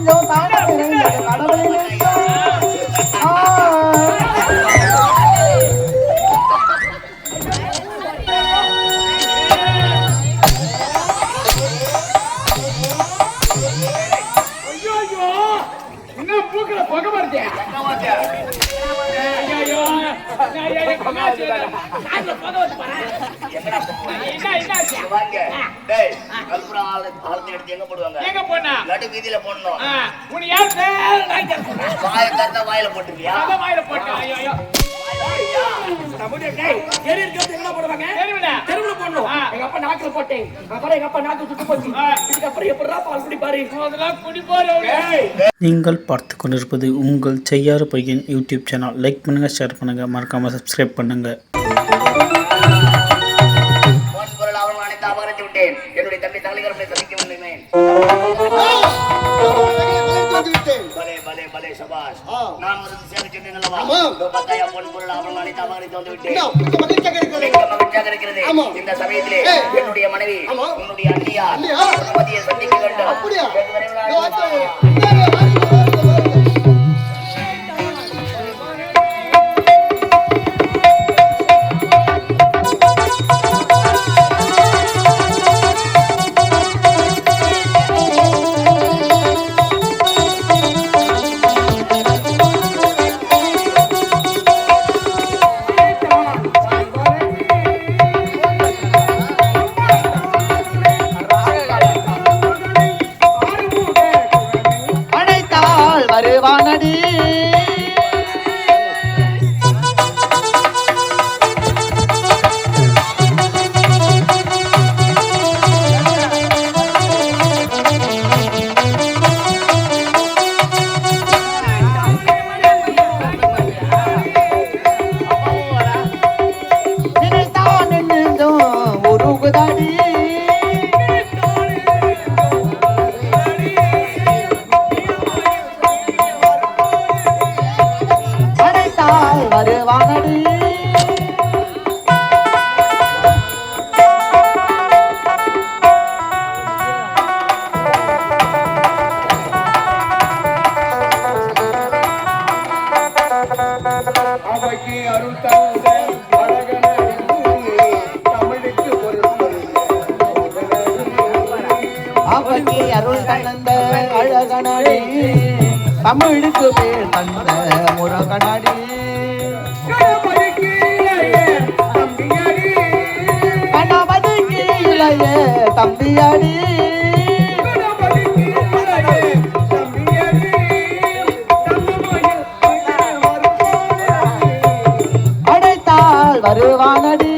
நெஞ்சம் தானே நிறைந்தது கடவுளின் நெஞ்சம். வாயில போட்டுருக்கியா? தெருவுல போடணும். எங்க அப்பா நாக்குல போட்டேன். அப்புறம் எங்க அப்பா நாக்கு சுட்டு போச்சு. இதுக்கப்புறம் எப்படா பால் குடிப்பாரு? அதெல்லாம் குடிப்பாரு. நீங்கள் பார்த்து கொண்டிருப்பது உங்கள் செய்யாறு பையன் யூடியூப் சேனல். லைக் பண்ணுங்கள், ஷேர் பண்ணுங்கள், மறக்காமல் சப்ஸ்கிரைப் பண்ணுங்கள். என்னுடைய தம்பி தலைவர்களை சந்திக்க முடியுமேன். நான் ஒரு சேவை சொன்னேன் அல்லவா? பொன் பொருள் அவர்கள் அனைத்து அபகரித்து வந்து விட்டேன். மகிழ்ச்சியாக இருக்கிறது. இந்த சமயத்திலே என்னுடைய மனைவி உன்னுடைய அண்ணியா மதியை சந்திக்க வேண்டும். வருவானடி நினைத்தான் என்னும் உருகுதாடி வருவானடி அவைக்கு அருள் தந்த தமிழுக்கு அவைக்கு அருள் தந்த அழகனடி தமிழுக்கு பேர் தந்த முருகனடி தம்பியாடி படைத்தால் வருவானடி.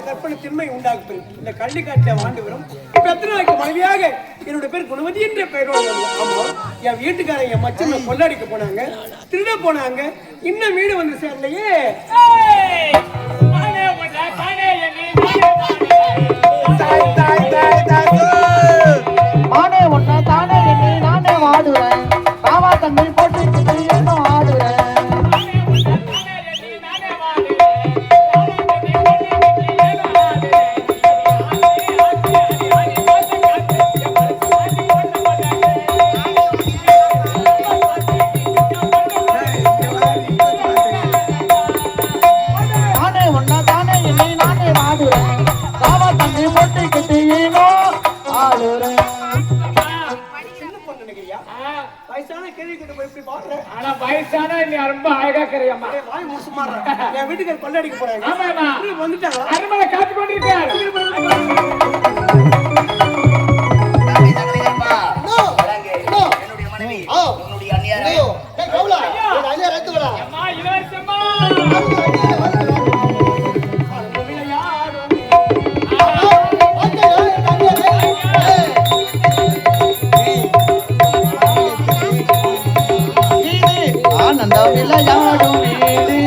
கற்பனை திண்மை உண்டாக்கு இந்த கல்வி காட்சியை ஆண்டு வரும். இப்ப எத்தனை நாளைக்கு மனைவியாக என்னுடைய பேர் குணவதி என்ற பெயரோடு. ஆமா, என் வீட்டுக்காரங்க என் மச்சனை கொள்ளடிக்க போனாங்க, திருட போனாங்க, இன்னும் வீடு வந்து சேரலையே. மானே ஒன்ன தானே எண்ணி நானே வாடுறேன், காவா தண்ணி போட்டு இன்னும் ஆடுறேன். மானே ஒன்ன தானே எண்ணி நானே வாடுறேன், காவா தண்ணி போட்டு ஆடுறேன். வயசான கேள்வி கிட்ட போய் இப்படி பாக்குறேன். ஆனா வயசான நீ ரொம்ப அழகா கரையம்மா. வாய் மூசு மாறேன். என் வீட்டுக்கு கொள்ளடிக்க போறாங்க. ஆமாமா, வந்துட்டாங்க. அருமலை காத்து கொண்டிருக்காரு. என்னுடைய மனைவி உன்னுடைய அண்ணியாரே அம்மா இளவரசம்மா ஆனந்த விளையாடும் வீடு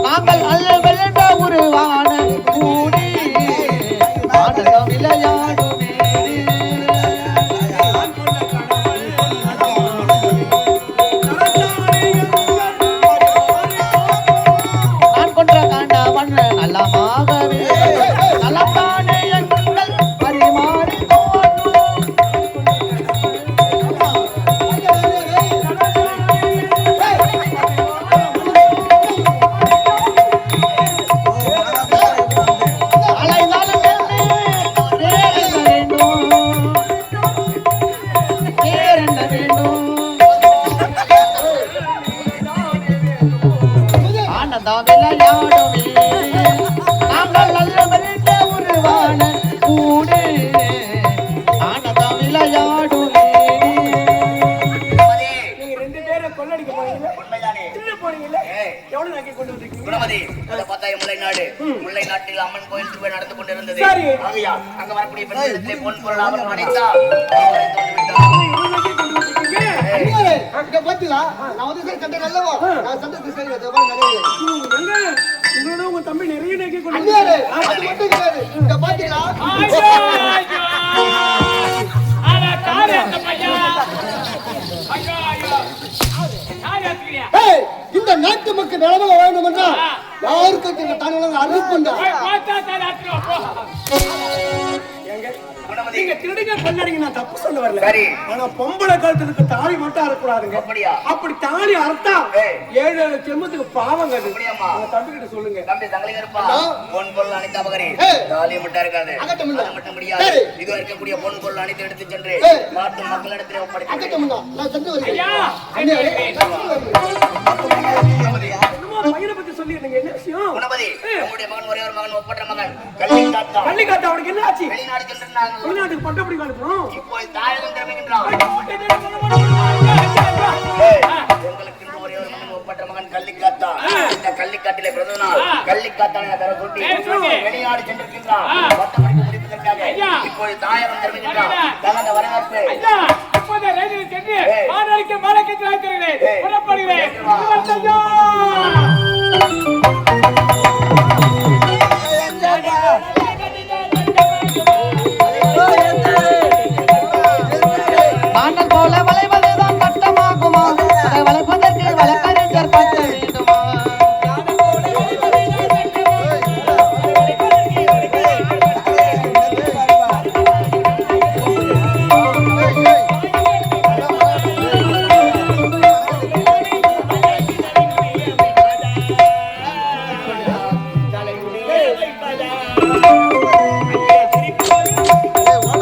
நாங்கள் அல்ல வெல்ல உருவான கூடி. ஆனந்த விளையாடும் வீடு ஆனந்த விளையாடும் வீடு நாங்கள் நல்லவருக்கு உருவான கூடு ஆனந்த விளையாடும் வீடு. நீங்க 2 பேரை கொள்ளடிக்க போனீங்கல்ல? உண்மைதானே? திருட போனீங்கல்ல? ஏய். எவ்வளவு நகை கொண்டு வந்திருக்கீங்க? குணமதி, அதை பார்த்தா முல்லை நாடு. முல்லை நாட்டில் அம்மன் கோயில் திருவிழா நடந்து கொண்டிருந்தது. சரி. ஆகையா, அங்க வரக்கூடிய பெண்களிடத்திலே பொன் பொருள் ஆபரணம் அடைந்தால் அவரை தோன்று விட்டார். இவ்வளவு நகை கொண்டு வந்திருக்கீங்க? இங்க பாத்தீங்களா நான் வந்து சரி சண்டை நல்லவா நான் சண்டை சரி நிறைய எங்க? உங்களோட உங்க தம்பி நிறைய நகை கொண்டு அண்ணியாரே, வந்திருக்காரு. அது மட்டும் கிடையாது இங்க பாத்தீங்களா ஏய், இந்த நாட்டு மக்கள் நிலம வேண்டும் என்றால் யாருக்கும் இந்த தானியம் அனுப்புண்டா எங்க? குணமதி, நீங்க திருடுங்க கொள்ளடிங்க நான் தப்பு சொல்ல வரல. சரி. ஆனா பொம்பளை கழுத்துக்கு தாலி மட்டும் அறக்கூடாதுங்க. அப்படியா? அப்படி தாலி அறுத்தா ஏய். 7 ஜென்மத்துக்கு பாவங்க அது. அப்படியாம்மா? உங்க தம்பி கிட்ட சொல்லுங்க. தம்பி தங்களிங்க இருப்பா. பொன் பொருள் அனைத்து அபகரி. ஏய். தாலியை மட்டும் இருக்காது. அகட்டும் இல்ல. அது மட்டும் முடியாது. சரி. இதோ இருக்கக்கூடிய பொன் பொருள் அனைத்து எடுத்து சென்று ஏய். நாட்டு மக்களிடத்திலே ஒப்படைத்து அகட்டமுண்டா நான் சண்டை வருகிறேன் ஐயா. அண்ணியாரே என்னமோ பையனை பத்தி சொல்லிடுங்க. என்ன விஷயம்? குணமதி, உங்களுடைய மகன் ஒரே ஒரு மகன் ஒப்பற்ற மகன் கல்வி தாத்தா பள்ளிக்காத்த அவனுக்கு என்ன ஆச்சு? வெளிநாடு சென்றிருந்தாங்க. வெளிநாட்டுக்கு பட்டப்படி காலப்போம். இப்போ தாயகம் திரும்புகின்றான். உங்களுக்கு இன்னும் ஒரே ஒரு மகன் ஒப்பற்ற மகன் கள்ளிக்காத்தா. இந்த கள்ளிக்காட்டிலே பிறந்த நாள் கள்ளிக்காத்தான பெற சொல்லி வெளிநாடு சென்றிருக்கின்றான். பட்டப்படிப்பு முடிப்பதற்காக இப்போது தாயகம் திரும்புகின்றான். தகுந்த வரவேற்பு. இப்போதே ரயிலில் சென்று மாநாளைக்கு மாலைக்கு வைக்கிறேன். புறப்படுகிறேன். வானல் போல வளைவதுதான் கட்டமாகுமா அதை வளைப்பதற்கு வழக்கறிஞர் பட்ட வேண்டுமா.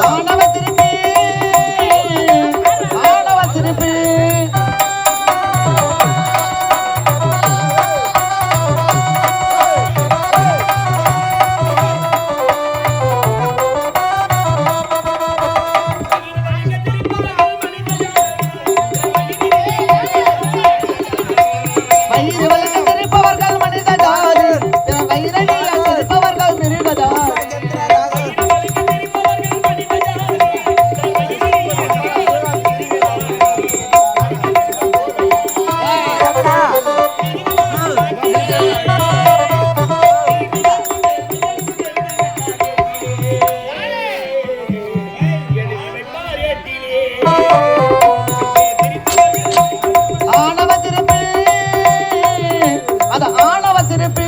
ஆணவ திருப்பி ஆணவ திருப்பி வயிறு வலிக்க திருப்பவர்கள் மனித ஜாதி வயிறடிய திருப்பவர்கள் மிருகஜாதி. ஆணவ திருப்பி அது ஆணவ திருப்பி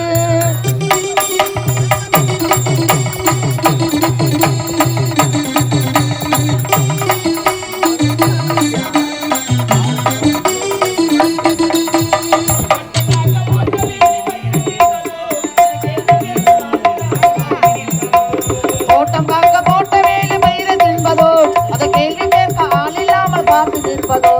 ஓட்டம் காக்க போட்ட வேலை பயிரை தின்பதோ அதை கேள்வி கேட்க ஆள் இல்லாமல் பார்த்து நிற்பதோ.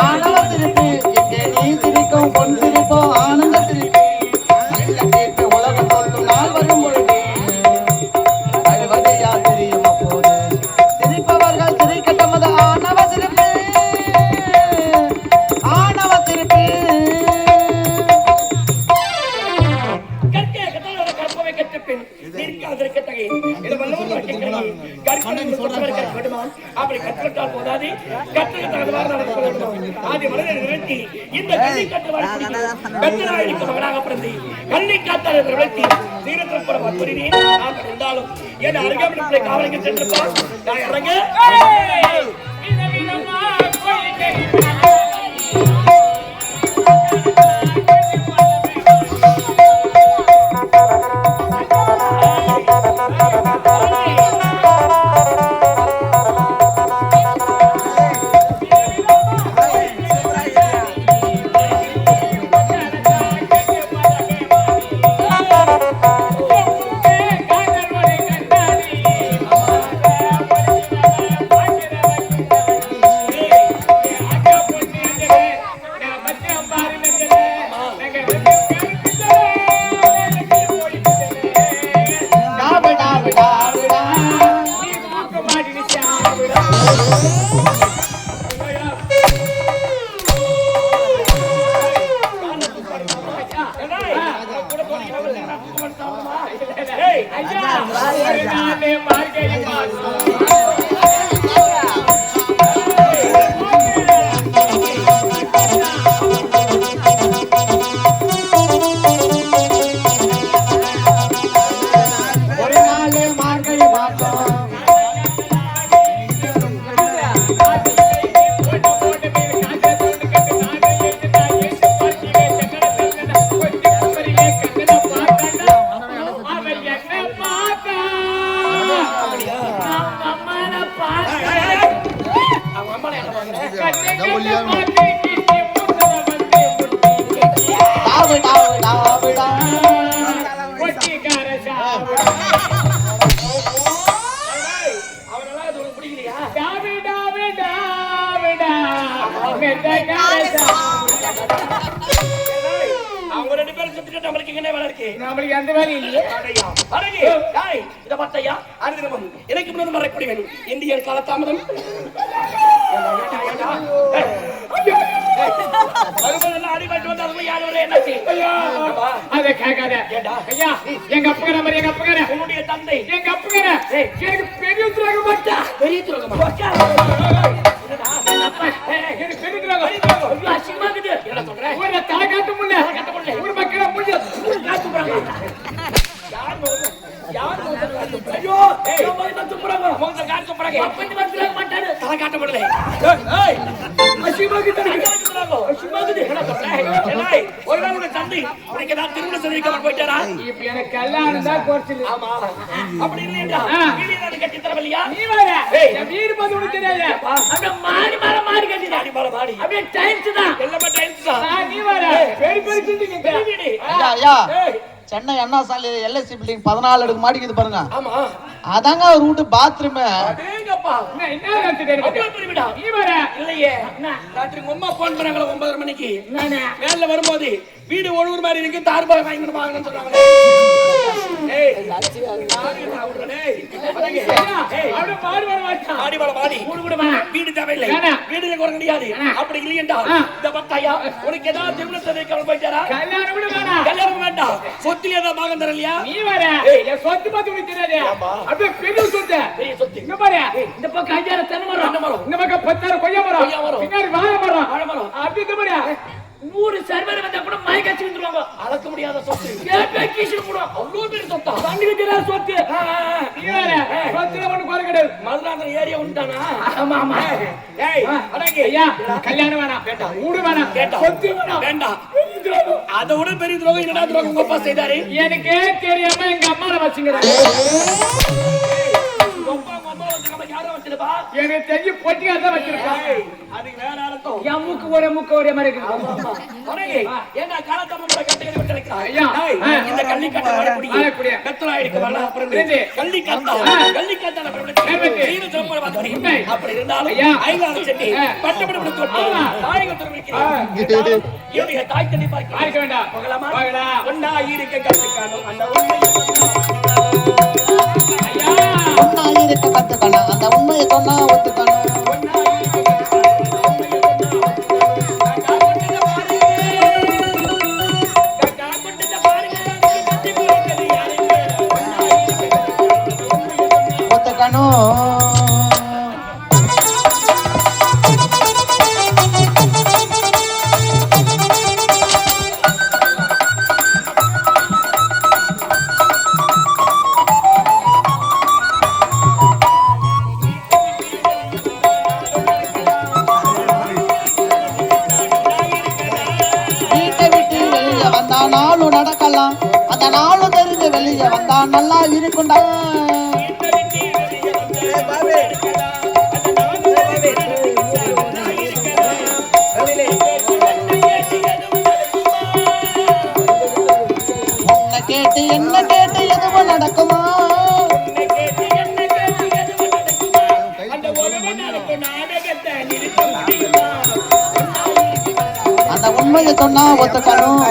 ஆணவ திருப்பி இங்கே நீ சிரிக்கும் பொன் சிரிப்போம் ஆனந்த திருப்பி நல்ல கேட்டு உலகம் சொல்லும் நாள் வரும் பொழுது அழுவது யார் தெரியும் அப்போது சிரிப்பவர்கள் சிரிக்கட்டும் அது ஆணவ திருப்பி ஆணவ திருப்பி. அப்படி கற்றுக்கிட்டால் போதாது கற்றுக்கு தகுந்தவாறு நடந்து கொள்ள வேண்டும். ஆதி மனிதனை நிறுத்தி இந்த கல்வி கட்டுவாய்க்கு மகனாக பிறந்து கல்வி காத்தால் நிறுத்தி தீரத்தில் கூட வற்புறுகிறேன். நான் இருந்தாலும் என் அருகாமலை காவலுக்கு சென்றிருப்பான். நான் இறங்க ஐயா ஒரு நாள் மார்கழி மாசம் அவங்க ரெண்டு பேரும் சுத்திட்டு நம்மளுக்கு என்ன வேலை இருக்கு? நம்மளுக்கு எந்த வேலையும் இல்லையே. இத பார்த்தையா அனுதினமும் எனக்கு முன்னர் வரக்கூடியவன் இந்தியன் காலதாமதம் அடிபட்டு வந்து அதுல யாரு வர என்ன அதை கேட்காத. ஐயா எங்க அப்பகர மாதிரி எங்க அப்பகர உன்னுடைய தந்தை எங்க அப்பகர எனக்கு பெரிய துரோகம் மாட்டா. பெரிய துரோகமா? எனக்கு பெரிய துரோகம் அசிங்கமாக்குது. என்ன சொல்றேன்? ஊர்ல தலை காட்ட முடியல. ஊர் மக்களை முடியல. ஐயோ துப்புறாங்க முகத்தை காட்டு துப்புறாங்க. அப்படி வந்து மாட்டாரு தலை காட்ட முடியல. ஒரு நாள் உங்க தந்தை உனக்கு ஏதாவது திருமணம் செய்திருக்க போயிட்டாரா? இப்ப எனக்கு கல்யாணம் தான் குறைச்சல். ஆமா அப்படி இல்லையா? வீடு கட்டி தரவில்லையா? நீ வேற என் வீடு பார்த்து உனக்கு தெரியாது. அப்படியே மாடி மேல மாடி கட்டி மாடி மேல மாடி அப்படியே டைல்ஸ் தான் எல்லாமே டைல்ஸ் தான். நீ வேற பெரிய பெரிய சிட்டிங்க வீடு. ஐயா சென்னை அண்ணா சாலை எல்ஐசி பில்டிங் 14 அடுக்கு மாடிக்குது பாருங்க. ஆமா அதாங்க ஒரு வீட்டு பாத்ரூம். அடேங்கப்பா என்ன நினைச்சிட்டு நீ வேற இல்லையே. ராத்திரி அம்மா போன் பண்ணாங்களா 9:30 மணிக்கு மேல வரும்போது வீடு ஒழுங்குற மாதிரி இருக்கு தார்பாய் வாங்கணும்னு சொல்றாங்க. வீடு தேவையில்லை வீடுல குறை கிடையாது. அப்படி இல்லையா இந்த பத்தாயா உனக்கு ஏதாவது திருமணம் போயிட்டாரா? கல்யாணம் வேண்டாம். சொத்துல ஏதாவது பாகம் தரலையா? நீ வேற என் சொத்து பார்த்து உனக்கு தெரியாது. அப்படியே பெரிய சொத்து. பெரிய சொத்து இங்க பாரு இந்த பக்கம் 5000 தென்னை மரம், இந்த பக்கம் 10,000 கொய்யா மரம், பின்னாடி வாழை மரம். அப்படி இந்த மாதிரி 100 சர்வர் வந்தா கூட மயக்காச்சு வந்துருவாங்க. அளக்க முடியாத சொத்து. அவ்வளவு பெரிய சொத்தா? கண்ணுக்கு தெரியாத சொத்து. நீ வேற சொத்துல ஒண்ணு குறை கிடையாது. மதுராந்தர ஏரியா உண்டானா? ஆமா ஆமா. ஏய் அடங்க ஐயா கல்யாணம் வேணாம், வீடு வேணாம், சொத்து வேண்டாம். அதை விட பெரிய துரோகம் என்னடா துரோகம் உங்க அப்பா செய்தாரு? எனக்கே தெரியாம எங்க அம்மாவை வச்சுங்கிறாங்க. எனக்கு தெரிஞ்சு பொட்டியா தான் வச்சிருக்காங்க. அதுக்கு வேற அர்த்தம். என் மூக்கு ஒரே மாதிரி இருக்கு. ஏன்னா காலத்தம்மோட கட்டைகளை விட்டு வைக்கிறான். ஐயா இந்த கள்ளி கட்ட வரக்கூடிய கத்தலா இருக்கு வரல அப்புறம் கள்ளி கத்தா அப்படி இருந்தாலும் ஐயாறு செட்டி பட்டப்படி தொட்டி தாயகத்தில் வைக்கிறான். என்னுடைய தாய் தண்ணி பார்க்க வேண்டாம். போகலாமா? ஒன்னா இருக்க கத்துக்கணும் அந்த உண்மை இருக்க கத்துக்கணும். அந்த உண்மையை சொன்னா ஒத்துக்கணும். ஒத்துக்கணும். நாளும் நடக்கலாம். அந்த நாளும் தெரிஞ்சு வெளியே வந்தா நல்லா இருக்குண்டா. உன்னை கேட்டு என்ன கேட்டு எதுவும் நடக்குமா? அந்த உண்மையை சொன்னா ஒத்துக்கணும்.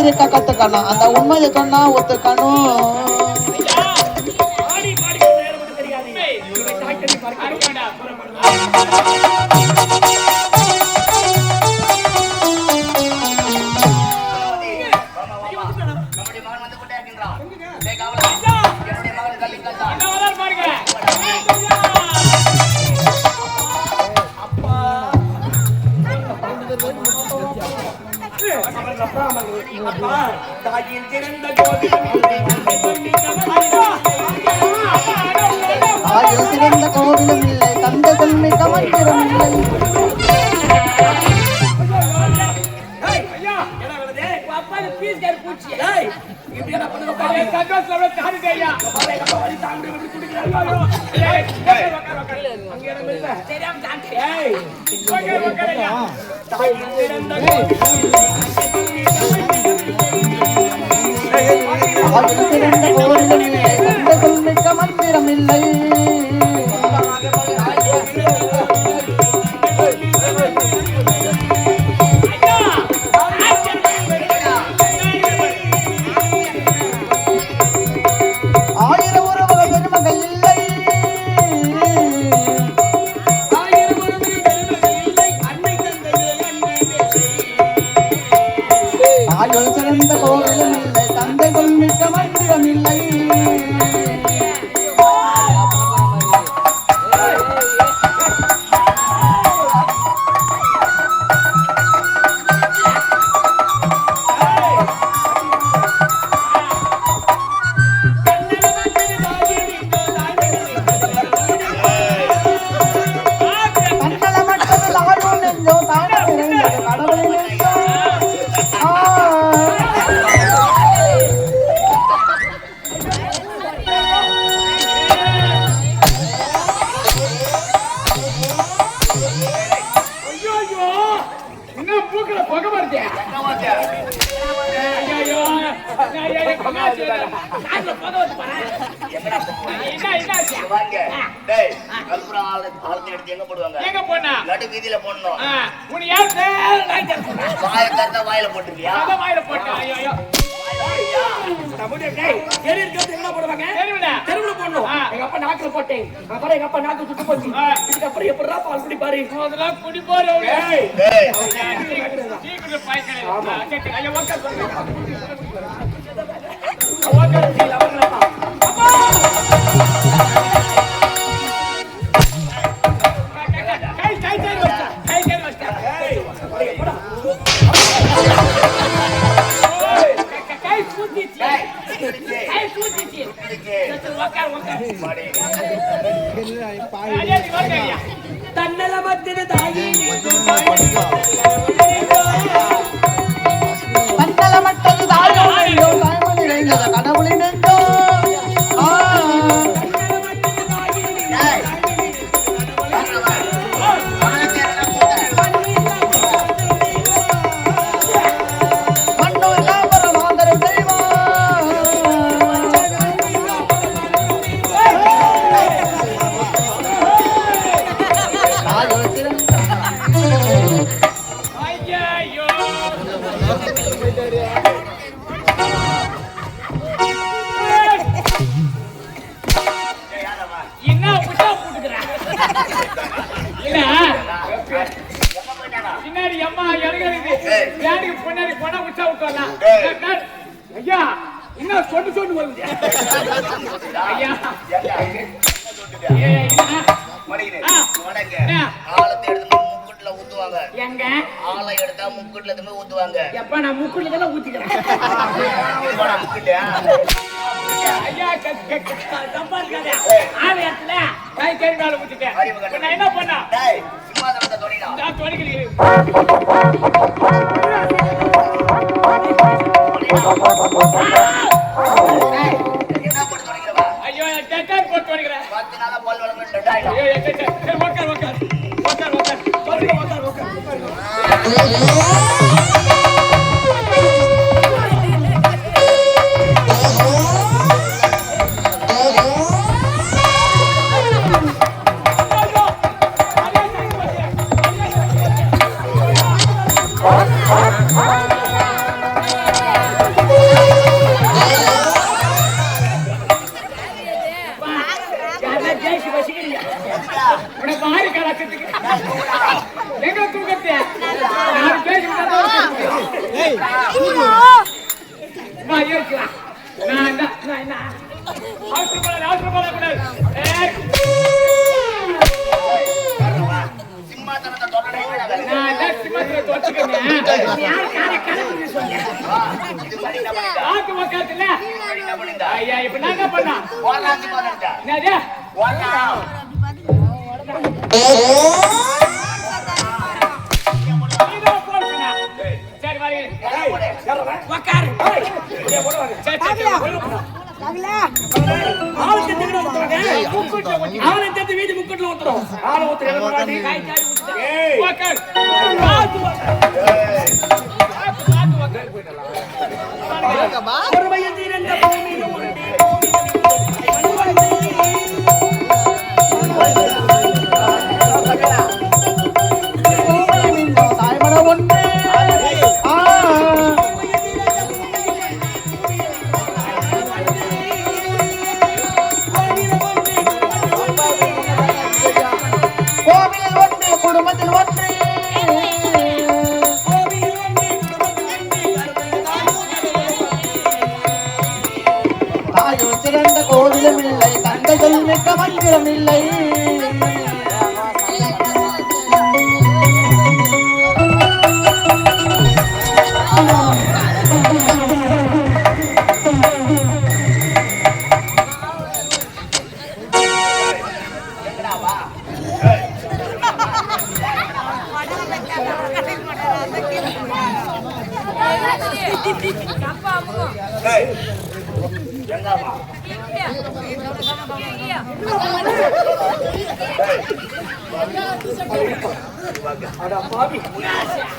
இருக்க கத்துக்கணும், அந்த உண்மையை சொன்னா ஒத்துக்கணும். ஆடி பாடி நேரம் தெரியாது. இவரை தாக்கி பார்க்கணும். நம்முடைய மகன் வந்து கொண்டே இருக்கின்றான். டேய் காவலா, என்னுடைய மகன் கல்வி கத்தான். என்ன வரார் பாருங்க. அப்பா தாயின் திறந்த கோவிலும் ஆயில் சிறந்த கோவிலும் இல்லை, தந்தை சொல்மிக்க மந்திரம் இல்லை. ஐயா என்ன வருது? அப்பா பீஸ் கேர் பூச்சி. ஏய் இப்படி என்ன பண்ணுங்க பாரு. சந்தோஷமா தாடிங்க ஐயா. பாரு அப்பா வலி தாங்க இப்படி குடிக்கிறாங்க. ஏய் அங்க என்ன இல்ல. தெரியாம தாண்டி. ஏய் ஓகே ஐயா. தாயின் திறந்த ஆயில் சிறந்த கோவிலும் இல்லை, தந்தை சொல்மிக்க மந்திரம் இல்லை. ஆயிரம் உறவுகள் பெருமகள் இல்லை, ஆயுள் சிறந்த கோவிலும் இல்லை, தந்தை சொல்மிக்க மந்திரம் இல்லை. கண்ணல மட்டத்தில் ஆளும் நெஞ்சோ தானே நிறைந்தது கடவுளை நெஞ்சோ. ஐயோ என்ன பூக்கல புகை வருது. ஐயோ ஐயோ புகை நாக்குல புகை வந்து பாரு. என்ன வாங்க. டேய் கல்புரம் ஆளத்தை எடுத்து எங்க போடுவாங்க? எங்க போனா? நடு வீதியில போடணும். உன்னை யார் பேர் நாய்ச்சல் சொன்னா? வாயை கரெக்டா வாயில போட்டுருவியா? அத வாயில போட்டா. ஐயோ தெருவுல போடணும். எங்க அப்பா நாக்குல போட்டேன். அப்புறம் எங்க அப்பா நாக்கு சுட்டு போச்சு. இதுக்கப்புறம் எப்படிடா பால் குடி பாரு. அதெல்லாம் குடி பாரு. டேய் சீக்கிரம் பாய்க்கணும். ஐயோ ஓகே சொல்லுங்க. ஓகே அவங்களா. அப்பா கை வச்சா. கை வச்சா. கை சூத்திச்சு. கை சூத்திச்சு. உட்கார். மாடி. தன்னல மத்திய தாயி கண்ணல மட்டத்தில் ஆளும் நெஞ்சோ தாய்மை நிறைந்தது கடவுளை நெஞ்சோ. மன்னூர் காவரம் ஆதரவு தெய்வம். ஆயுள் சிறந்த ஐயோ என்ன புட்டா போட்டுக்கிறேன். இல்ல பின்னாடி அம்மா இறங்குது. வேலைக்கு பொண்ணாடி போனா உச்சா விட்டுறலாம். ஐயா இன்னும் சொன்னு வருது. ஐயா ஆழத்தை எடுத்து முக்குட்டுல ஊத்துவாங்க. எங்க ஆளை எடுத்தா முக்குட்டுல எதுவுமே ஊத்துவாங்க. எப்ப நான் முக்குள்ள தானே ஊத்திக்கிறேன். இதுவாடா முக்குட்டியா? ஐயா தப்பா இருக்காத. ஆலயத்துல கை மேல ஊத்திட்டேன். நான் என்ன பண்ணா டேய் சிம்மாசனத்தை தொழிலா நான் தொலைக்கிறேன். என்ன போட்டு தொலைக்கிறவா? ஐயோ டெக்கர் போட்டு தொலைக்கிறேன். 10 நாளா பால் வளர்ந்து டெட்டாயிடா. ஐயோ உட்கார். பாரு கலாச்சத்துக்கு எங்க தூக்கத்தை நான் பேசிக்கிட்டா இருக்கலாம் நான் சிம்மாசனத்தை தொடரே ஐயா இப்ப நாங்க பண்ணா சரி அவனை தத்து வீதி முக்கட்டுல ஊத்துறோம் ஆளை ஊத்துறேன் சிறந்த கோவிலும் இல்லை தந்தைகள் மிக்க மந்திரம் இல்லை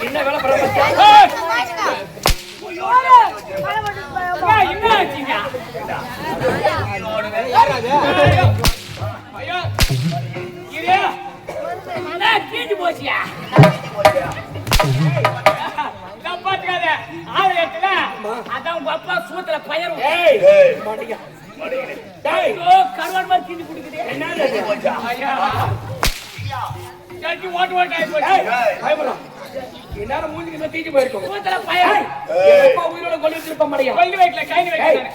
என்ன வேலை போச்சியா பாத்துக்காத ஆலயத்துல அதான் உங்க அப்பா சூத்துல பயிரும் கருவாடு மாதிரி தீந்து குடிக்குது ஓட்டு ஓட்டு ஆகி போச்சு எல்லாரும் மூஞ்சிக்கு தீஞ்சு போயிருக்கும் சூத்துல பயிர் உயிரோட கொல்லி வச்சிருப்ப முடியும் கொல்லி வைக்கல கைது வைக்கல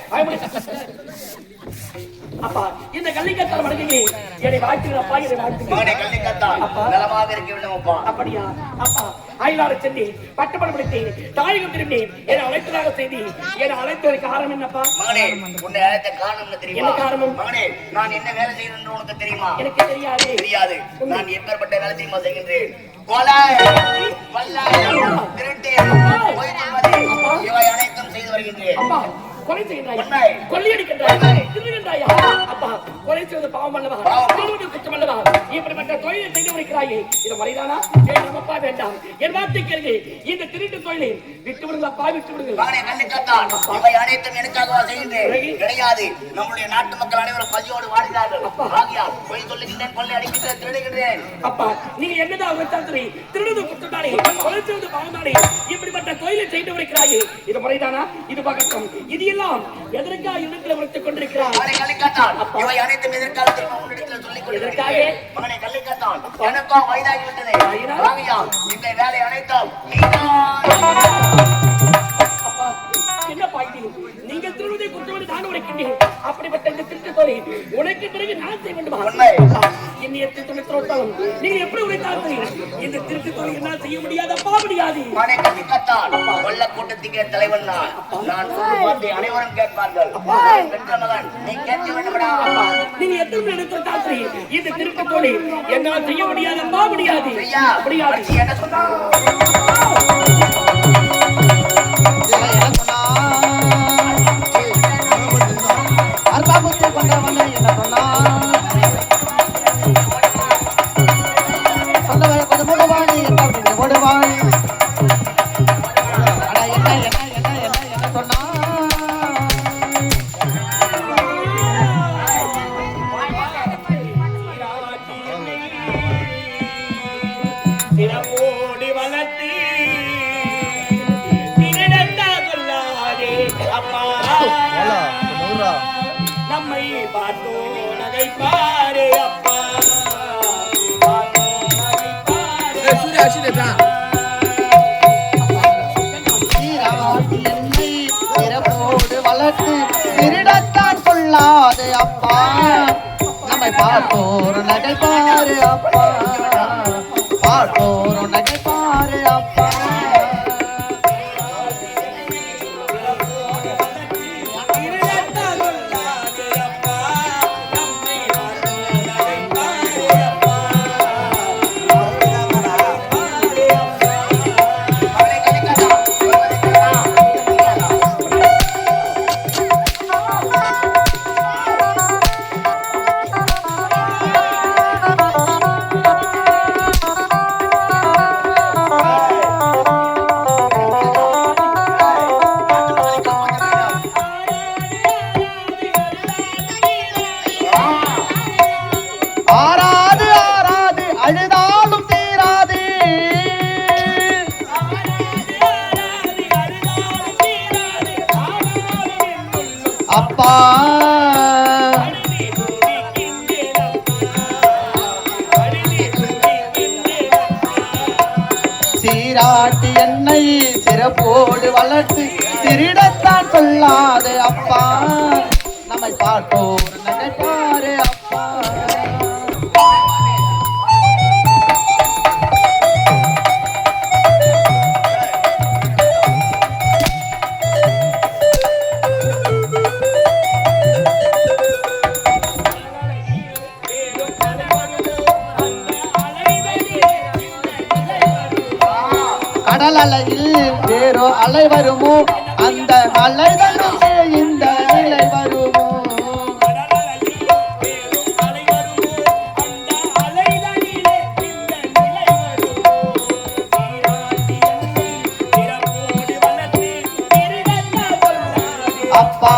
அப்பா இந்த கல்லிக்கத்தால் வணங்குங்க என்னை வாழ்த்துகிற அப்பா என்னை வாழ்த்துங்க கல்லிக்கத்தால் நலமாக இருக்க வேண்டும் அப்பா அப்படியா அப்பா அயலாறு சென்று பட்டப்படம் படித்தேன் தாயகம் திரும்பினேன் என்னை அழைத்ததாக செய்தி என்னை அழைத்ததற்கு காரணம் என்னப்பா மகனே உன்னை அழைத்த காரணம் தெரியுமா என்ன காரணம் மகனே நான் என்ன வேலை செய்யணும் உனக்கு தெரியுமா எனக்கு தெரியாது தெரியாது நான் எப்பேற்பட்ட வேலை தெரியுமா செய்கின்றேன் கொலை கொள்ளை திருட்டு பொய் சொல்வது இவை அனைத்தும் செய்து வருகின்றேன் அப்பா கொலை செய்கின்றாயா கொள்ளையடிக்கின்றாயா திருடுகின்றாயா அப்பா கொலை செய்வது பாவம் அல்லவா திருடுவது குற்றம் அல்லவா இப்படிப்பட்ட தொழிலை செய்து வருகிறாயே இது மரியாதானா வேண்டாம் அப்பா வேண்டாம் என் வார்த்தை கேளுங்க இந்த திருட்டு தொழிலை விட்டு விடுங்கள் அப்பா விட்டு விடுங்கள் மகனே கல்லிக்கத்தான் இவை அனைத்தும் எனக்காகவா செய்கின்றேன் கிடையாது நம்முடைய நாட்டு மக்கள் அனைவரும் பசியோடு வாடுகிறார்கள் ஆகியால் பொய் சொல்லுகின்றேன் கொள்ளை அடிக்கின்றேன் திருடுகின்றேன் அப்பா நீங்க என்னதான் வைத்தால் சரி திருடுவது குற்றத்தானே கொலை செய்வது பாவம் தானே இப்படிப்பட்ட தொழிலை செய்து வருகிறாயே இது முறைதானா இது பகட்டம் இது எல்லாம் எதற்காக இடத்துல வைத்துக் கொண்டிருக்கிறார் மகனே கல்லிக்கத்தான் இவை அனைத்தும் எதற்காக உன்னிடத்தில் சொல்லிக் கொண்டிருக்கிறேன் மகனே கல்லிக்கத்தான் எனக்கும் வயதாகி விட்டது ஆகையால் இந்த வேலை அனைத்தும் அப்பா என்னப்பா இது நீங்க திருடுவதை குற்றவாளி நான் உரைக்கின்றேன் அப்படிப்பட்ட இந்த திருட்டு தொழில் உனக்கு பிறகு நான் செய்ய வேண்டுமா என்னைய திருத்தம் நீங்க எப்படி உரைத்தாலும் சரி இந்த திருட்டு தொழில் என்னால் செய்ய முடியாதப்பா முடியாது மகனே கல்லிக்கத்தான் கொள்ள கூட்டத்துக்கே தலைவன் நான் சொல்லும் வார்த்தை அனைவரும் கேட்பார்கள் பெற்ற மகன் நீ கேட்க வேண்டும்டா நீங்க எத்தனை எடுத்தாலும் சரி இந்த திருட்டு தொழில் என்னால் செய்ய முடியாதப்பா முடியாது முடியாது என்ன சொன்னா தினமோடி வளர்த்தி திரடத்தா கொள்ளாதே அப்பா நம்மை பார்த்தோ நகை பாரு அப்பா சீராட்டி என்னை சிறப்போடு வளர்த்து திருடத்தான் சொல்லாது அப்பா நம்மை பார்ப்போர் நகைப்பாரு அப்பா பார்ப்போர் நகைப்பாரு அப்பா ஆராது ஆராது அழுதாலும் தீராது அப்பா சீராட்டி என்னை சிறப்போடு வளர்த்து திருடத்தான் சொல்லாது அப்பா நம்மை பார்த்தோர் நகைப்பாரு அப்பா கடல் அலையில் வேறோ அலை வருமோ அந்த அலைகளுக்கே இந்த நிலை வருமோ அப்பா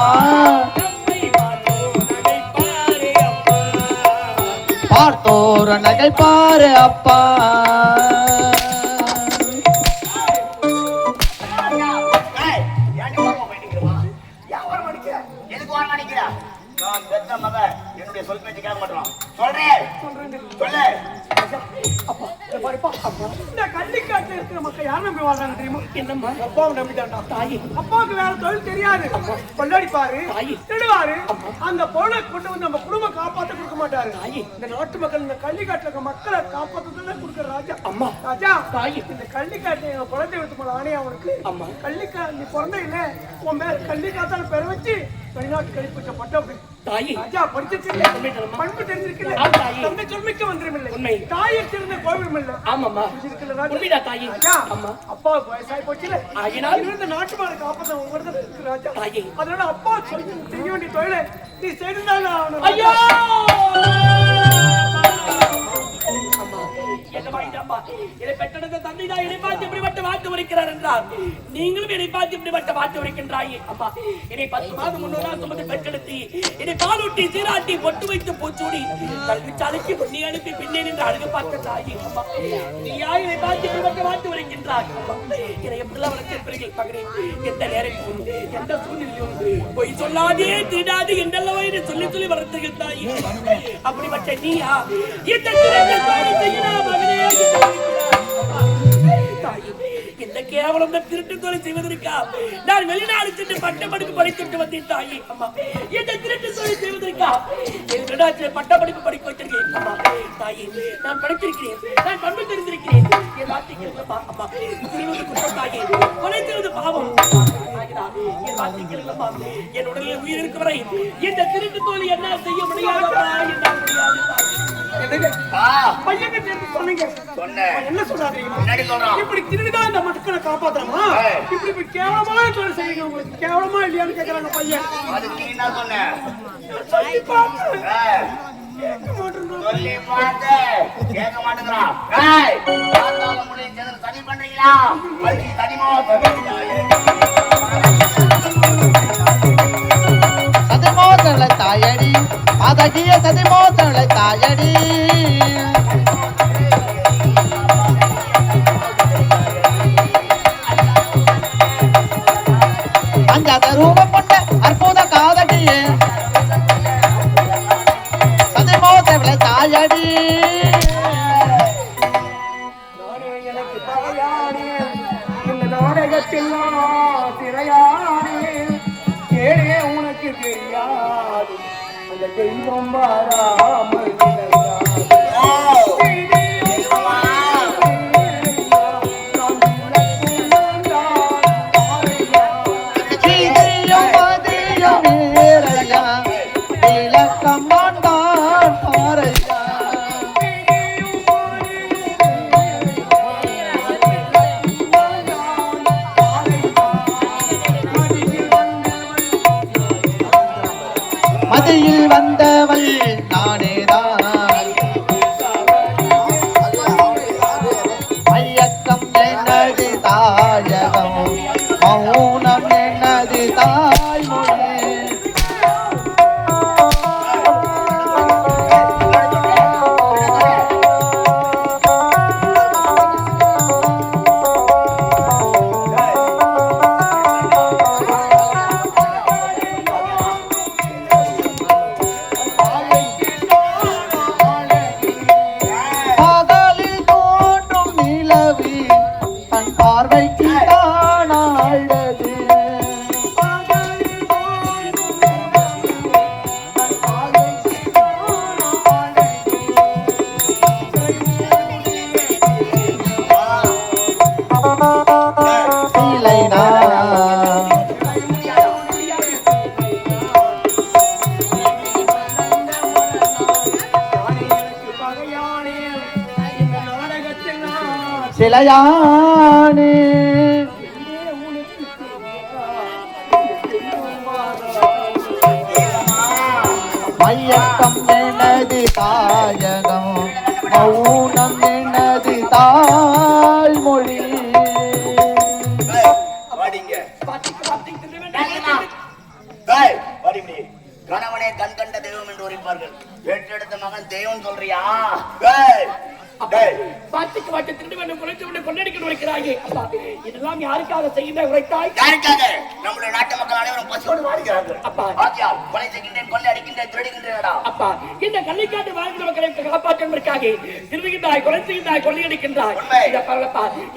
பார்த்தோர் நகைப்பாரு அப்பா என்னுடைய சொல் பேச்சு கேட்க மாட்டோம் சொல்றேன் சொல்லு அப்பா இதை பாருப்பா அப்பா இந்த கள்ளிக்காட்டுல இருக்கிற மக்கள் யார் நம்பி வாழ்றாங்க தெரியுமா என்னம்மா அப்பாவை நம்பிட்டான்டா தாயி அப்பாவுக்கு வேற தொழில் தெரியாது கொள்ளடிப்பாரு திருடுவாரு அந்த பொருளை கொண்டு வந்து நம்ம குடும்பம் காப்பாற்ற கொடுக்க மாட்டாரு தாயி இந்த நாட்டு மக்கள் இந்த கள்ளிக்காட்டுல இருக்க மக்களை காப்பாற்றுறதுல கொடுக்குற ராஜா அம்மா ராஜா தாயி இந்த கள்ளிக்காட்டுல எங்க குழந்தை வைத்து போல ஆணையா அவனுக்கு அம்மா கள்ளிக்கா நீ பிறந்த இல்ல உன் மேல கள்ளிக்காத்தால பெற வச்சு வெளிநாட்டு கழிப்பிச்ச பட்டம் தாயி ராஜா படிச்சிருக்கீங்க பண்பு தெரிஞ்சிருக்கீங்க தந்தை சொல்மிக்க வந்திரமில்லை உண்மை தாயை சிறந்த கோவிலும் இல்லை ஆமாம்மா உண்மைடா தாயி அம்மா அப்பா வயசாகி போச்சுல ஆகினால் இருந்த நாட்டு மாடு காப்பதை உங்களோட இருக்கு ராஜா தாயி அதனால அப்பா சொல்லி செய்ய வேண்டிய தொழிலை நீ செய்திருந்தாங்க ஆகணும் ஐயோ என்னை பெற்றெடுத்த தந்தை தான் என்னை பார்த்து இப்படிப்பட்ட வாட்டு உரைக்கிறார் என்றார் நீங்களும் என்னை பார்த்து இப்படிப்பட்ட வாட்டு உரைக்கின்றாயே அம்மா என்னை 10 மாதம் முன்னோராக சுமந்து பெற்றெடுத்து என்னை பாலூட்டி சீராட்டி பொட்டு வைத்து பூச்சூடி கல்விச்சாலைக்கு பொன்னி அனுப்பி பின்னே நின்று அழகு பார்த்த தாயே அம்மா நீயா என்னை பார்த்து இப்படிப்பட்ட வாட்டு உரைக்கின்றாய் என்னை எப்படிலாம் வளர்த்திருப்பீர்கள் மகனே எந்த நேரத்திலும் எந்த சூழ்நிலையும் பொய் சொல்லாதே தீடாது என்றல்லவோ என்று சொல்லி சொல்லி வளர்த்தீர்கள் தாயே அப்படிப்பட்ட நீயா இந்த இந்த கேவலம் திருட்டு தொலை செய்வதற்கா நான் வெளிநாடு சென்று பட்டப்படிப்பு படித்துட்டு வந்தேன் தாயி அம்மா இந்த திருட்டு தொலை செய்வதற்கா என் பட்டப்படிப்பு படிக்க வச்சிருக்கேன் அம்மா தாயி நான் படித்திருக்கிறேன் நான் பண்பு தெரிந்திருக்கிறேன் என் வார்த்தைக்கு அம்மா திருவது குற்றம் தாயி கொலை செய்வது பாவம் என் வார்த்தைக்கு என் உடலில் உயிர் இருக்கும் வரை இந்த திருட்டு தோழி என்ன செய்ய முடியாதா என்ன முடியாது என்ன சொல்றாங்க இப்படி திருடிதான் இந்த மக்களை காப்பாத்தமா இப்படி கேவலமான தொழில் செய்யுங்க உங்களுக்கு கேவலமா இல்லையான்னு கேக்குறாங்க பையன் அதுக்கு என்ன சொன்ன சொல்லி பார்த்தேன் சொல்லி பார்த்தேன் கேட்க மாட்டேங்கிறான் சதி பண்றீங்களா சதிமோதலை தாயடி அதகிய சதிமோதலை தாயடி அஞ்சாத ரூபம் கொண்ட அற்புத காதகியே சதிமோதலை தாயடி எனக்கு தெரியாது அந்த தெய்வம் வராமல் மதியில் வந்தவள் நானேதான் ஐயக்கம் என்னது தாயகம் மௌனம் என்னது தாய்மொழி பார்வைக்கு தானாழகு சிலையானே மையக்கம் எனது தாயகம் மௌனம் எனது தாய்மொழி கணவனே கண் கண்ட தெய்வம் என்று உரைப்பார்கள். பெற்றெடுத்த மகன் தெய்வம் சொல்றியா? பாட்டுக்கு பாட்டு திருட்டு வேண்டும் குறைத்து விட்டு கொண்டடிக்க உரைக்கிறாயே. இதெல்லாம் யாருக்காக செய்ய உரைத்தாய்? யாருக்காக? நம்முடைய நாட்டு மக்கள் அனைவரும் பசியோடு வாழ்கிறார்கள். அப்பா ஆகியால் கொலை செய்கின்றேன், கொள்ளை அடிக்கின்றேன், திருடுகின்றேடா. அப்பா இந்த கள்ளிக்காட்டு வாழ்கிற மக்களை காப்பாற்றுவதற்காக திருடுகின்றாய், கொலை செய்கின்றாய், கொள்ளை அடிக்கின்றாய்.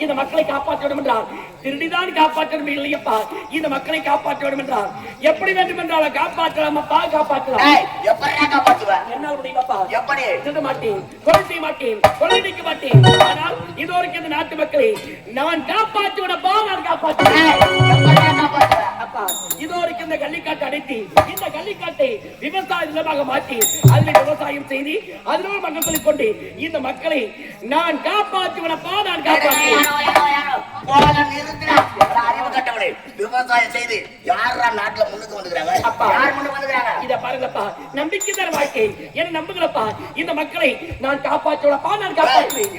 இந்த மக்களை காப்பாற்ற வேண்டும் என்றால் திருடிதான் காப்பாற்ற இல்லையப்பா. இந்த மக்களை காப்பாற்ற வேண்டும் என்றால் எப்படி வேண்டும் என்றாலும் காப்பாற்றலாம் அப்பா, காப்பாற்றலாம். எப்படி காப்பாற்றுவேன்? என்னால் முடியுமாப்பா? எப்படி? திருட மாட்டேன், கொலை செய்ய மாட்டேன், கொள்ளையடிக்க மாட்டேன். ஆனால் இதோருக்கு இந்த நாட்டு மக்களை நான் காப்பாற்றுவனப்பா, நான் காப்பாற்றுவேன். அப்பா இதோருக்கு இந்த கள்ளிக்காட்டை அடைத்து இந்த கள்ளிக்காட்டை விவசாய நிலமாக மாற்றி அதில் விவசாயம் செய்து அதில் மக்கள் சொல்லிக் கொண்டு இந்த மக்களை நான் காப்பாற்றுவனப்பா, நான் காப்பாற்றுவேன். அறிவு கட்டவனே, விவசாயம் செய்து யாரா நாட்டுல முன்னுக்கு வந்துக்கிறாங்க? அப்பா யார் முன்னுக்கு வந்துக்கிறாங்க? இத பாருங்கப்பா, நம்பிக்கை தர வாழ்க்கை என்ன நம்புங்களப்பா. இந்த மக்களை நான் காப்பாற்றுவனப்பா, நான் காப்பாற்றுவேன்.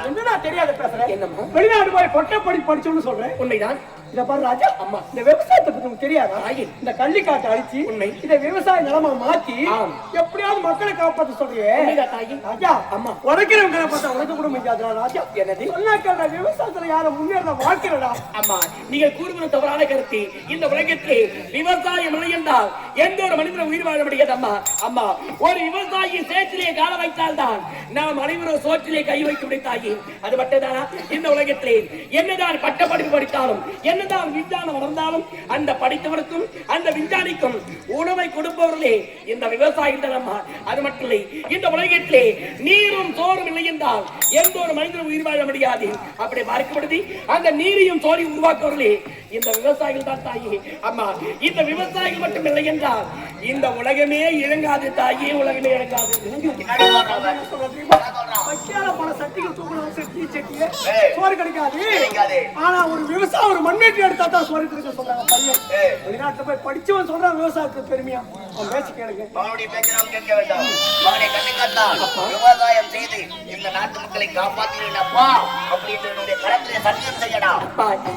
என்னடா தெரியாத பேசுறேன்? என்னமா வெளிநாடு போய் பொட்டை படிச்சோம்னு சொல்றேன். உண்மைதான். இத பாரு ராஜா, அம்மா இந்த விவசாயத்தை பத்தி உங்களுக்கு தெரியாதா? இந்த கள்ளிக்காட்டை அழிச்சு உண்மை இத விவசாய நிலமா மாத்தி எப்படியாவது மக்களை காப்பாற்ற சொல்றியே ராஜா. அம்மா உடைக்கிறவங்க பார்த்தா உனக்கு கூட முடியாதுடா ராஜா. என்னது சொன்னாக்கா விவசாயத்துல யாரும் முன்னேற வாழ்க்கிறடா. அம்மா நீங்கள் கூறுவது தவறான கருத்து. இந்த உலகத்திலே விவசாயம் இல்லை என்றால் எந்த ஒரு மனிதனும் உயிர் வாழ முடியாது. அம்மா அம்மா ஒரு விவசாயி சேற்றிலே கால வைத்தால் தான் நாம் அனைவரும் சோற்றிலே கை வைக்க முடித்தாயி. அது மட்டும்தானா? இந்த உலகத்திலே என்னதான் பட்டப்படிப்பு படித்தாலும் என்னதான் விஞ்ஞானம் வளர்ந்தாலும் அந்த படித்தவனுக்கும் அந்த விஞ்ஞானிக்கும் உணவை கொடுப்பவர்களே இந்த விவசாயம் தான் அம்மா. அது மட்டும் இல்லை, இந்த உலகத்திலே நீரும் சோறும் இல்லை என்றால் எந்த ஒரு மனிதனும் உயிர் வாழ முடியாது. அப்படி பார்க்கப்படுது அந்த நீரையும் சோறையும் உருவாக்குவர்களே இந்த விவசாயிகள் தான் தாயி. அம்மா இந்த விவசாயிகள் மட்டும் இல்லை என்றால் இந்த உலகமே இழங்காது தாயே, உலகமே இழங்காது. பல சட்டிகள் தூக்கணும், சோறு கிடைக்காது. ஆனா ஒரு விவசாயம் ஒரு மண்மேட்டி எடுத்தா தான் சோறு கிடைக்க சொல்றாங்க. பையன் வெளிநாட்டுல போய் படிச்சவன் சொல்றான் விவசாயத்துக்கு பெருமையா. அவன் பேச்சு கேளுங்க. அவனுடைய பேச்சு நாம் கேட்க வேண்டாம். மகனை கண்ணுக்காட்டா விவசாயம் செய்து இந்த நாட்டு மக்களை காப்பாற்றுவீனப்பா அப்படின்னு என்னுடைய கரத்திலே சத்தியம் செய்யடா.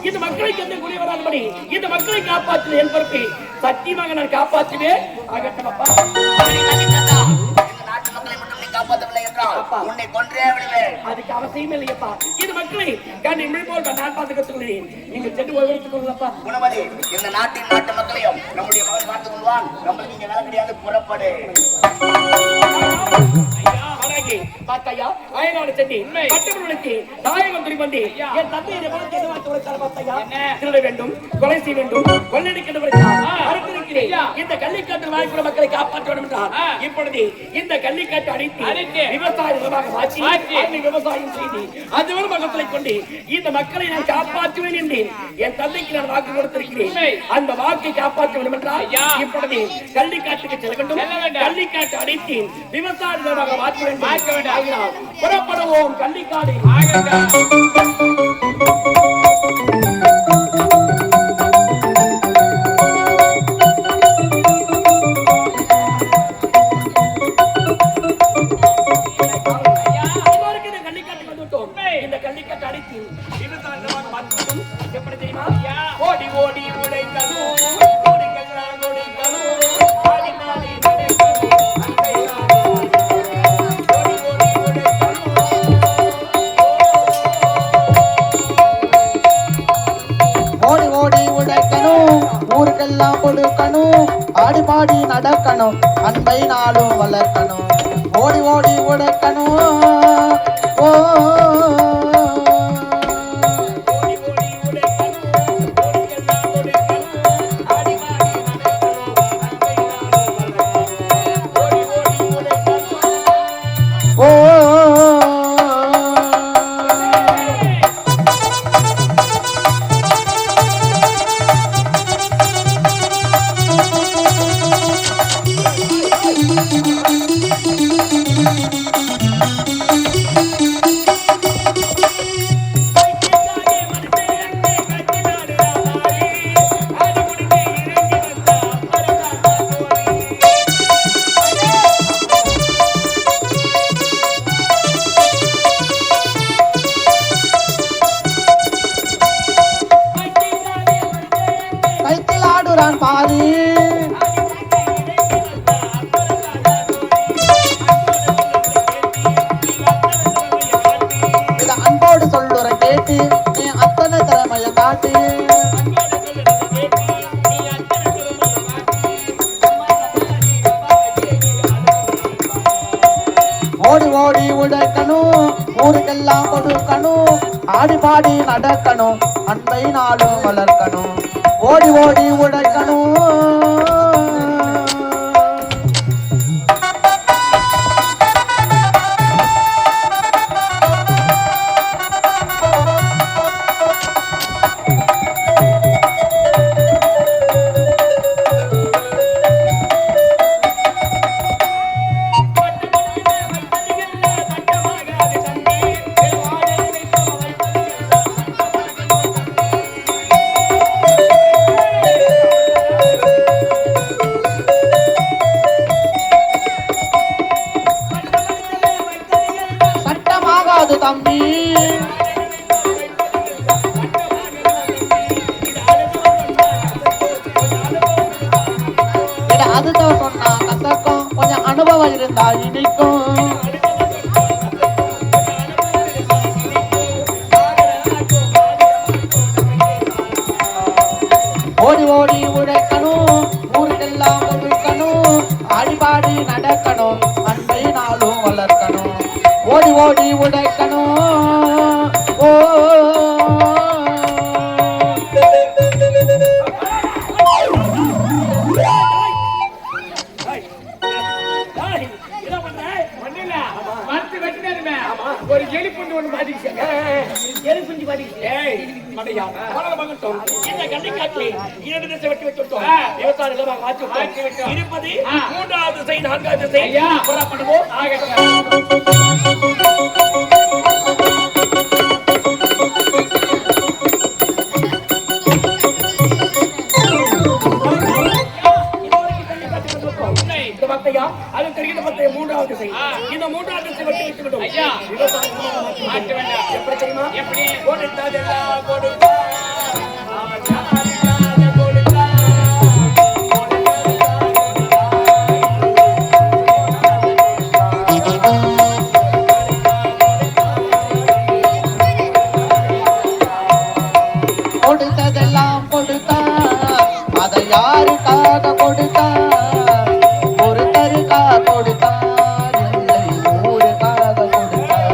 இந்த மக்களுக்கு எந்த குறை வராதபடி இந்த மக்களை காப்பாற்று என் பொறுப்பை சத்தியமாக நான் காப்பாற்றுவேன். ஆகட்டமப்பா நாட்டு மக்களை மட்டும் நீ காப்பாற்றவில்லை என்றால் உன்னை கொன்றே விடுவேன். அதுக்கு அவசியம் இல்லையப்பா. இது மக்களை கண்ணி போல் நான் பார்த்து கற்றுக்கொள்கிறேன். நீங்கள் சென்று ஓய்வெடுத்துக் கொள்ளப்பா. குணமதி இந்த நாட்டு மக்களையும் நம்முடைய மகன் பார்த்துக் கொள்வான். நம்மளுக்கு இங்க வேலை கிடையாது, புறப்படு. பார்த்தாயா அயனாடு சென்று பட்டமனுக்கு தாயகம் திரும்பி என் தந்தையை திருட வேண்டும், கொலை செய்ய வேண்டும், கொள்ளடிக்க இருக்கிறேன். இந்த கள்ளிக்காட்டு வாழ்க்கை மக்களை காப்பாற்ற வேண்டும் என்றால் இப்பொழுது இந்த கள்ளிக்காட்டு அடித்து விவசாய நிலமாக மாற்றி அந்த விவசாயம் செய்து அதுவரை மகத்தை கொண்டு இந்த மக்களை நான் காப்பாற்றுவேன் என்று என் தந்தைக்கு நான் வாக்கு கொடுத்திருக்கிறேன். அந்த வாக்கை காப்பாற்ற வேண்டும் என்றால் இப்பொழுது கள்ளிக்காட்டுக்கு செல்ல வேண்டும். கள்ளிக்காட்டு அடித்து விவசாய நிலமாக மாற்ற வேண்டும். புறப்படுவோம் கள்ளிக்காடு. இந்த கள்ளிக்காட்டு அடித்து விவசாய நிலமாக மாற்ற எப்படி தெரியுமா? ஓடி ஓடி உடைக்கணும் ஊருக்கெல்லாம் கொடுக்கணும் ஆடி பாடி நடக்கணும் அன்பை நாளும் வளர்க்கணும் ஓடி ஓடி உடைக்கணும் ஓ பாரு இத அன்போடு சொல்லுற கேட்டு நீ அத்தனை திறமைய காட்டு ஓடி ஓடி உடைக்கணும் ஊருக்கெல்லாம் கொடுக்கணும் ஆடி பாடி நடக்கணும் அன்பை நாளும் வளர்க்கணும் ஓடி ஓடி உடைக்கணும் தம்பி அதுதான் சொன்னா கசக்கும் கொஞ்சம் அனுபவம் இருந்தா இனிக்கும் ஓடி ஓடி உடைக்கணும் ஊருக்கெல்லாம் கொடுக்கணும் ஆடிபாடி நடக்கணும் அன்பை நாளும் வளர்க்கணும் ஓடி ஓடி உடைக்கணும் ஓ ஒரு எலி புண்டு ஒண்ணு பாதிச்சு எலி புண்டி பாதிச்சு இந்த கண்ணிக்காட்டில் 2 திசை வெட்டி வச்சுட்டோம் விவசாய நிலமாக மாற்றி இருப்பது 3வது திசை 4வது திசை புறப்படுவோம் அது தெரிகிற பத்தைய 3வது திசை இந்த 3வது திசை வெட்டி வைத்து விட்டோம் எப்படி தெரியுமா எப்படி கொடுத்ததெல்லாம் கொடுத்தா கொடுத்ததெல்லாம் கொடுத்தா அதை யாருக்காக கொடுத்தா ஒருத்தருக்காக கொடுத்தார் இல்லை ஊருக்காக கொடுத்தார்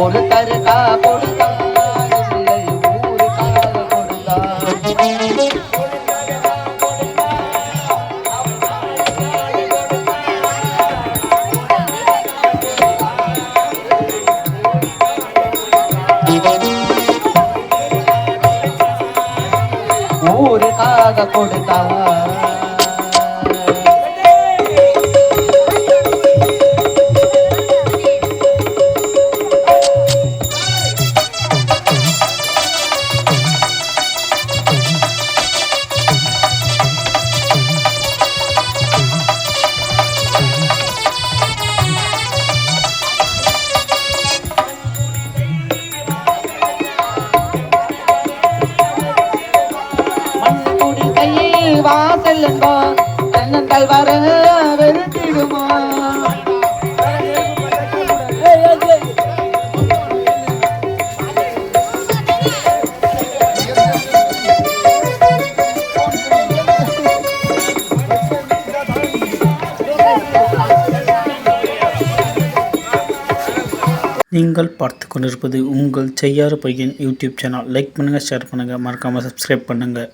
ஒருத்தருக்காக கொடுத்தார் இல்லை ஊருக்காக கொடுத்தார் வாழ்க்கை கொடுத்தா வாசல் என்பா கண்ணங்கள் வர வெறுத்திடுமா நீங்கள் பார்த்து கொண்டிருப்பது உங்கள் செய்யாறு பையன் யூடியூப் சேனல். லைக் பண்ணுங்கள், ஷேர் பண்ணுங்கள், மறக்காமல் சப்ஸ்கிரைப் பண்ணுங்கள்.